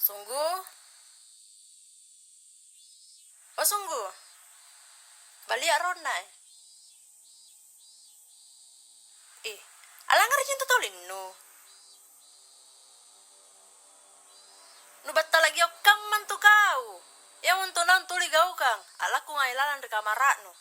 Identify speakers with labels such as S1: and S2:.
S1: Sungguh? Oh sungguh? Balik rona alang ngarjin tu tolin nu. Nu batta lagi okang man tu kau. Yang untuk naun tuli gau kang. Alaku ngai lalan de kamarak nu.